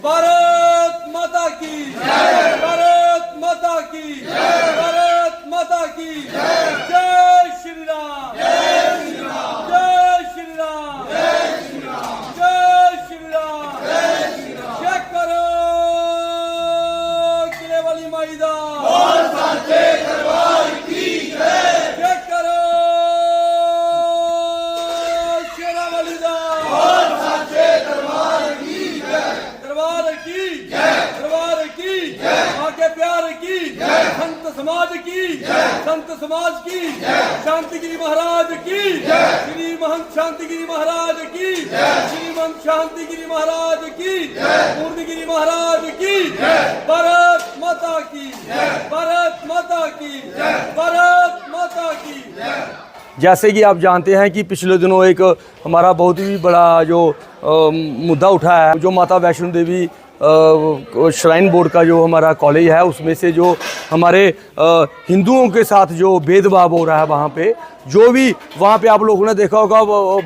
भारत माता की जय, भारत माता की जय, भारत माता की जय, जय श्री राम, जय श्री राम, जय श्री राम, जय श्री राम, जय श्री राम, जय श्री राम। चेक करो किले वाली माईदा और सांचे दरबार की जय, चेक करो शेरा वाली दा और सांचे दरबार की जय, दरबार की जय, दरबार की जय, मां के प्यार की जय, संत समाज की जय, संत समाज की जय, शांतिगिरी महाराज की जय, श्री महंत शांतिगिरी महाराज की जय, श्री महंत शांतिगिरी महाराज की जय, पूर्णगिरी महाराज की जय, भारत माता की जय, भारत माता की जय, भारत माता की जय। जैसे कि आप जानते हैं कि पिछले दिनों एक हमारा बहुत ही बड़ा जो मुद्दा उठा है, जो माता वैष्णो देवी श्राइन बोर्ड का जो हमारा कॉलेज है उसमें से जो हमारे हिंदुओं के साथ जो भेदभाव हो रहा है, वहाँ पे जो भी वहाँ पे आप लोगों ने देखा होगा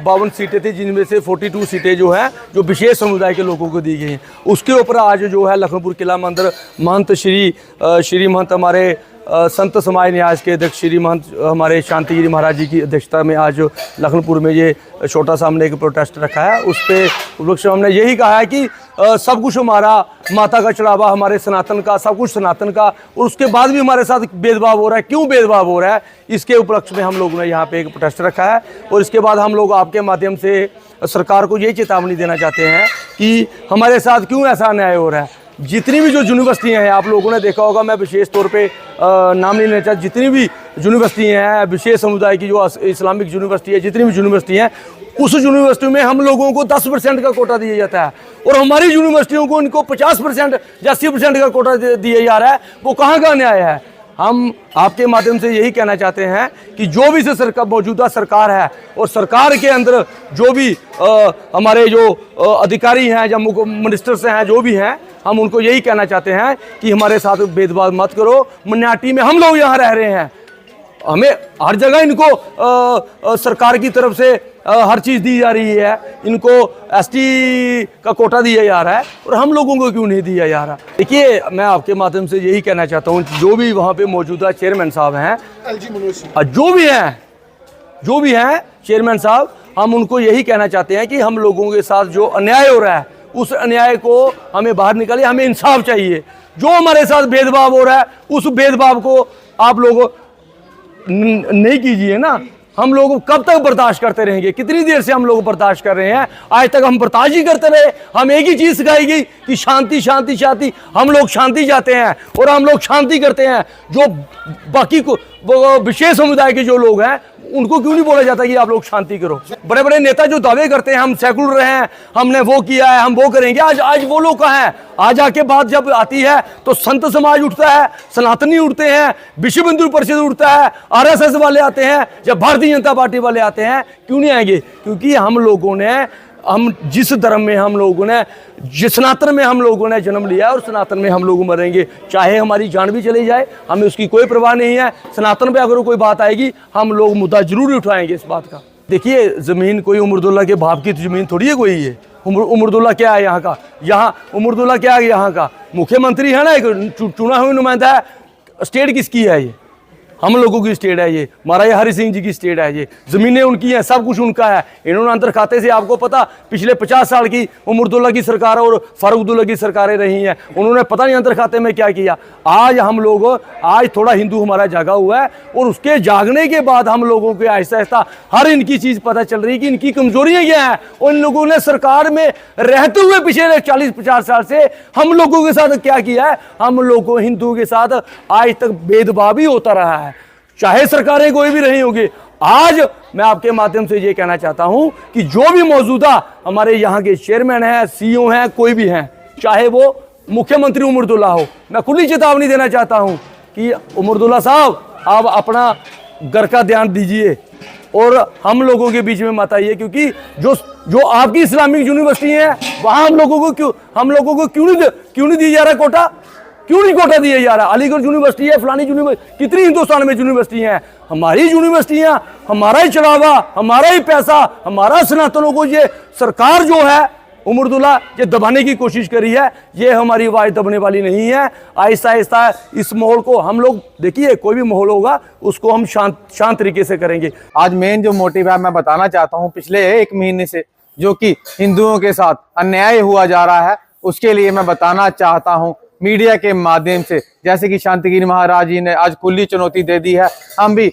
52 सीटें थी, जिनमें से 42 सीटें जो हैं जो विशेष समुदाय के लोगों को दी गई हैं। उसके ऊपर आज जो है लखनपुर किला मंदिर महंत श्री महंत हमारे संत समाज न्यास के अध्यक्ष श्री महंत हमारे शांतिगिरी महाराज जी की अध्यक्षता में आज लखनपुर में ये छोटा सा हमने एक प्रोटेस्ट रखा है। उस पर हमने यही कहा है कि सब कुछ हमारा माता का चढ़ावा, हमारे सनातन का, सब कुछ सनातन का, और उसके बाद भी हमारे साथ भेदभाव हो रहा है। क्यों भेदभाव हो रहा है, इसके उपलक्ष्य में हम लोगों ने यहाँ पे एक प्रोटेस्ट रखा है। और इसके बाद हम लोग आपके माध्यम से सरकार को ये चेतावनी देना चाहते हैं कि हमारे साथ क्यों ऐसा अन्याय हो रहा है। जितनी भी जो यूनिवर्सिटियाँ हैं, आप लोगों ने देखा होगा, मैं विशेष तौर पे नाम नहीं लेना चाहता, जितनी भी यूनिवर्सिटियाँ हैं विशेष समुदाय की, जो इस्लामिक यूनिवर्सिटी है, जितनी भी यूनिवर्सिटी हैं, उस यूनिवर्सिटी में हम लोगों को 10% का कोटा दिया जाता है, और हमारी यूनिवर्सिटियों को इनको 50% या 80% का कोटा दिया जा रहा है। वो कहाँ का न्याय है। हम आपके माध्यम से यही कहना चाहते हैं कि जो भी मौजूदा सरकार है और सरकार के अंदर जो भी हमारे जो अधिकारी हैं या मिनिस्टर्स हैं, जो भी हैं, हम उनको यही कहना चाहते हैं कि हमारे साथ भेदभाव मत करो। मिnority में हम लोग यहाँ रह रहे हैं, हमें हर जगह इनको सरकार की तरफ से हर चीज़ दी जा रही है। इनको ST का कोटा दिया जा रहा है और हम लोगों को क्यों नहीं दिया जा रहा। देखिए, मैं आपके माध्यम से यही कहना चाहता हूँ, जो भी वहाँ पे मौजूदा चेयरमैन साहब हैं, जो भी हैं चेयरमैन साहब, हम उनको यही कहना चाहते हैं कि हम लोगों के साथ जो अन्याय हो रहा है, उस अन्याय को हमें बाहर निकालिए। हमें इंसाफ चाहिए। जो हमारे साथ भेदभाव हो रहा है, उस भेदभाव को आप लोग नहीं कीजिए ना। हम लोग कब तक बर्दाश्त करते रहेंगे। कितनी देर से हम लोग बर्दाश्त कर रहे हैं। आज तक हम बर्दाश्त ही करते रहे। हम एक ही चीज सिखाई गई कि शांति शांति शांति। हम लोग शांति चाहते हैं और हम लोग शांति करते हैं। जो बाकी को विशेष समुदाय के जो लोग हैं, उनको क्यों नहीं बोला जाता कि आप लोग शांति करो। बड़े बड़े नेता जो दावे करते हैं हम सेकुलर हैं, हमने वो किया है, हम वो करेंगे, आज वो लोग कहाँ हैं। आज आके बात जब आती है तो संत समाज उठता है, सनातनी उठते हैं, विश्व हिंदू परिषद उठता है, RSS वाले आते हैं, जब भारतीय जनता पार्टी वाले आते हैं, क्यों नहीं आएंगे। क्योंकि हम जिस धर्म में हम लोगों ने, जिस सनातन में हम लोगों ने जन्म लिया है, और सनातन में हम लोग मरेंगे, चाहे हमारी जान भी चली जाए, हमें उसकी कोई परवाह नहीं है। सनातन पे अगर कोई बात आएगी, हम लोग मुद्दा जरूर उठाएंगे इस बात का। देखिए, ज़मीन कोई उमरदुल्ला के बाप की ज़मीन थोड़ी है कोई। ये उमरदुल्ला क्या है यहाँ का, यहाँ उमरदुल्ला क्या है यहाँ का मुख्यमंत्री है ना, एक चुना हुआ नुमाइंदा है। स्टेट किसकी है ये, हम लोगों की स्टेट है ये, महाराजा हरि सिंह जी की स्टेट है ये, ज़मीनें उनकी हैं, सब कुछ उनका है। इन्होंने अंतर खाते से, आपको पता, पिछले 50 साल की उमरदुल्ला की सरकार और फारूक अब्दुल्ला की सरकारें रही हैं, उन्होंने पता नहीं अंतर खाते में क्या किया। आज हम लोग, आज थोड़ा हिंदू हमारा जागा हुआ है, और उसके जागने के बाद हम लोगों को आहिस्ता आहिस्ता हर इनकी चीज़ पता चल रही है कि इनकी कमजोरियाँ क्या हैं। और इन लोगों ने सरकार में रहते हुए पिछले 40-50 साल से हम लोगों के साथ क्या किया है। हम लोगों हिंदुओं के साथ आज तक भेदभाव ही होता रहा है, चाहे सरकारें कोई भी रही होगी। आज मैं आपके माध्यम से ये कहना चाहता हूं कि जो भी मौजूदा हमारे यहाँ के चेयरमैन हैं, CEO हैं, कोई भी हैं, चाहे वो मुख्यमंत्री उमरदुल्ला हो, मैं खुली चेतावनी देना चाहता हूं कि उमरदुल्ला साहब, आप अपना घर का ध्यान दीजिए और हम लोगों के बीच में मत आइए। क्योंकि जो आपकी इस्लामिक यूनिवर्सिटी है, वहाँ हम लोगों को क्यों नहीं दिया जा रहा कोटा। क्यों नहीं कोटा दिया जा रहा। अलीगढ़ यूनिवर्सिटी है, फलानी यूनिवर्सिटी, कितनी हिंदुस्तान में यूनिवर्सिटी हैं। हमारी यूनिवर्सिटियां, हमारा ही चढ़ावा, हमारा ही पैसा, हमारा सनातनों को ये सरकार जो है उमरदुल्ला ये दबाने की कोशिश करी है, ये हमारी आवाज़ दबने वाली नहीं है। आहिस्ता आहिस्ता इस माहौल को हम लोग, देखिए कोई भी माहौल होगा उसको हम शांत तरीके से करेंगे। आज मेन जो मोटिव है मैं बताना चाहता हूँ, पिछले 1 महीने से जो कि हिंदुओं के साथ अन्याय हुआ जा रहा है, उसके लिए मैं बताना चाहता हूँ मीडिया के माध्यम से। जैसे कि शांतिगिरी महाराज जी ने आज खुली चुनौती दे दी है, हम भी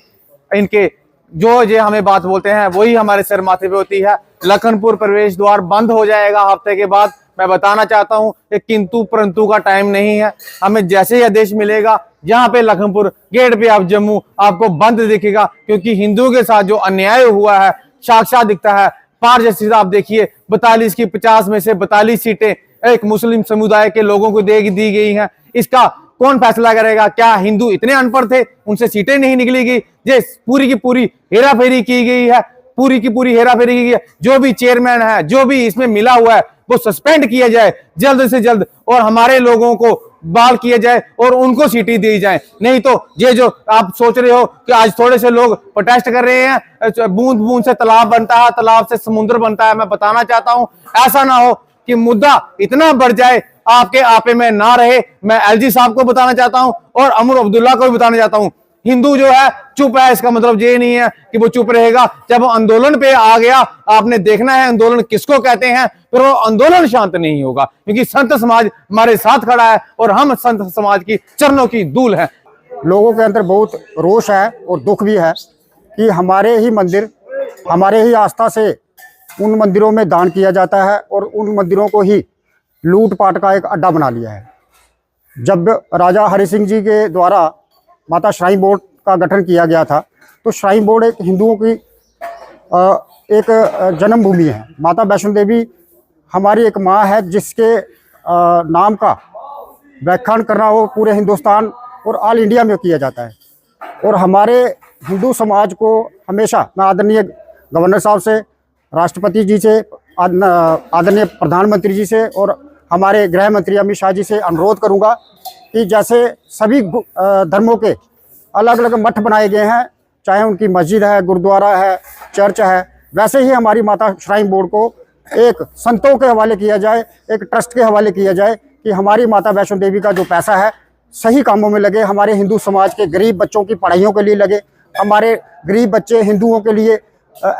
इनके जो ये हमें बात बोलते हैं वही हमारे सिर माथे पे होती है। लखनपुर प्रवेश द्वार बंद हो जाएगा हफ्ते के बाद। मैं बताना चाहता हूं कि किंतु परंतु का टाइम नहीं है। हमें जैसे ही आदेश मिलेगा, यहाँ पे लखनपुर गेट पे आप जम्मू आपको बंद दिखेगा, क्योंकि हिंदुओं के साथ जो अन्याय हुआ है साक्षात दिखता है। पार जैसी आप देखिए 42 की 50 में से 42 सीटें एक मुस्लिम समुदाय के लोगों को दी गई हैं। इसका कौन फैसला करेगा? क्या हिंदू इतने अनपढ़ थे, उनसे सीटें नहीं निकलेगी? ये पूरी की पूरी हेराफेरी की गई है, पूरी की पूरी हेराफेरी की गई है। जो भी चेयरमैन है, जो भी इसमें मिला हुआ है, वो सस्पेंड किया जाए जल्द से जल्द, और हमारे लोगों को बहाल किया जाए और उनको सीटें दी जाए। नहीं तो ये जो आप सोच रहे हो कि आज थोड़े से लोग प्रोटेस्ट कर रहे हैं, बूंद बूंद से तालाब बनता है, तालाब से समुद्र बनता है, मैं बताना चाहता हूं ऐसा ना हो कि मुद्दा इतना बढ़ जाए आपके आपे में ना रहे। मैं एलजी साहब को बताना चाहता हूं और अमर अब्दुल्ला को भी बताना चाहता हूं, हिंदू जो है चुप है, इसका मतलब ये नहीं है कि वो चुप रहेगा। जब वो आंदोलन पे आ गया, आपने देखना है आंदोलन किसको कहते हैं, फिर वो आंदोलन शांत नहीं होगा, क्योंकि संत समाज हमारे साथ खड़ा है और हम संत समाज की चरणों की धूल है। लोगों के अंदर बहुत रोष है और दुख भी है कि हमारे ही मंदिर, हमारे ही आस्था से उन मंदिरों में दान किया जाता है और उन मंदिरों को ही लूटपाट का एक अड्डा बना लिया है। जब राजा हरि सिंह जी के द्वारा माता श्राइन बोर्ड का गठन किया गया था, तो श्राइन बोर्ड एक हिंदुओं की एक जन्मभूमि है। माता वैष्णो देवी हमारी एक माँ है, जिसके नाम का व्याख्यान करना हो पूरे हिंदुस्तान और ऑल इंडिया में किया जाता है। और हमारे हिंदू समाज को हमेशा मैं आदरणीय गवर्नर साहब से, राष्ट्रपति जी से, आदरणीय प्रधानमंत्री जी से और हमारे गृह मंत्री अमित शाह जी से अनुरोध करूंगा कि जैसे सभी धर्मों के अलग अलग मठ बनाए गए हैं, चाहे उनकी मस्जिद है, गुरुद्वारा है, चर्च है, वैसे ही हमारी माता श्राइन बोर्ड को एक संतों के हवाले किया जाए, एक ट्रस्ट के हवाले किया जाए कि हमारी माता वैष्णो देवी का जो पैसा है सही कामों में लगे, हमारे हिंदू समाज के गरीब बच्चों की पढ़ाइयों के लिए लगे, हमारे गरीब बच्चे हिंदुओं के लिए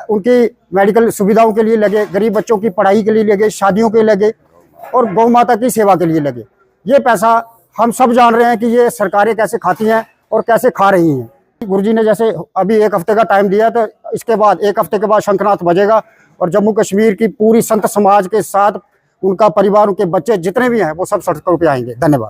उनकी मेडिकल सुविधाओं के लिए लगे, गरीब बच्चों की पढ़ाई के लिए लगे, शादियों के लिए लगे और गौ माता की सेवा के लिए लगे। ये पैसा हम सब जान रहे हैं कि ये सरकारें कैसे खाती हैं और कैसे खा रही हैं। गुरुजी ने जैसे अभी 1 हफ्ते का टाइम दिया, तो इसके बाद 1 हफ्ते के बाद शंखनाद बजेगा और जम्मू कश्मीर की पूरी संत समाज के साथ उनका परिवार, उनके बच्चे जितने भी हैं वो सब सड़कों पे आएंगे। धन्यवाद।